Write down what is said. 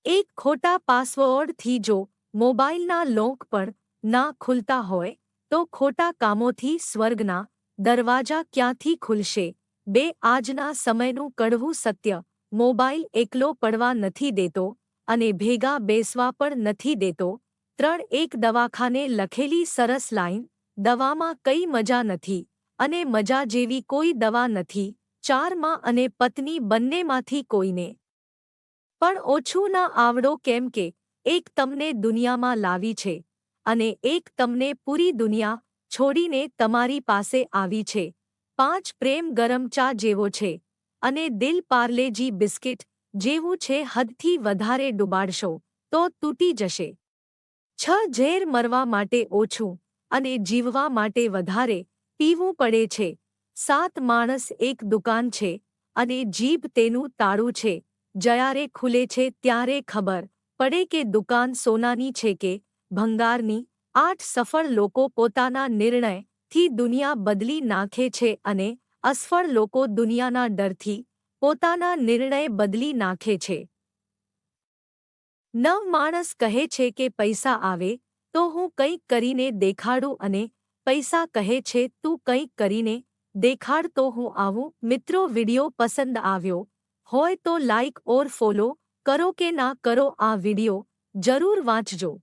એક ખોટા પાસવર્ડથી જો મોબાઈલના લોક પણ ના ખુલતા હોય તો ખોટા કામોથી સ્વર્ગના દરવાજા ક્યાંથી ખુલશે? આજના સમયનું કડવું સત્ય: મોબાઈલ એકલો પડવા નથી દેતો અને ભેગા બેસવા પણ નથી દેતો. એક દવાખાને લખેલી સરસ લાઈન: દવામાં કઈ મજા નથી અને મજા જેવી કોઈ દવા નથી. માં અને પત્ની બંનેમાંથી કોઈને પણ ઓછું ના આવડો, કેમ કે એક તમને દુનિયામાં લાવી છે અને એક તમને પૂરી દુનિયા છોડીને તમારી પાસે આવી છે. પ્રેમ ગરમ ચા જેવો છે અને દિલ પાર્લેજી બિસ્કિટ જેવું છે. હદથી વધારે ડુબાડશો તો તૂટી જશે. ઝેર મરવા માટે ઓછું અને જીવવા માટે વધારે પીવું પડે છે. માણસ એક દુકાન છે અને જીભ તેનું તાળું છે. જ્યારે ખુલે છે ત્યારે ખબર પડે કે દુકાન સોનાની છે કે ભંગારની. સફળ લોકો પોતાના નિર્ણયથી દુનિયા બદલી નાખે છે અને અસફળ લોકો દુનિયાના ડરથી પોતાના નિર્ણય બદલી નાખે છે. માણસ કહે છે કે પૈસા આવે તો હું કંઈક કરીને દેખાડું અને પૈસા કહે છે તું કંઈક કરીને દેખાડ તો હું આવું. મિત્રો, વિડિયો પસંદ આવ્યો હોય તો લાઈક ઓર ફોલો કરો કે ના કરો. આ વિડિયો જરૂર વાંચજો.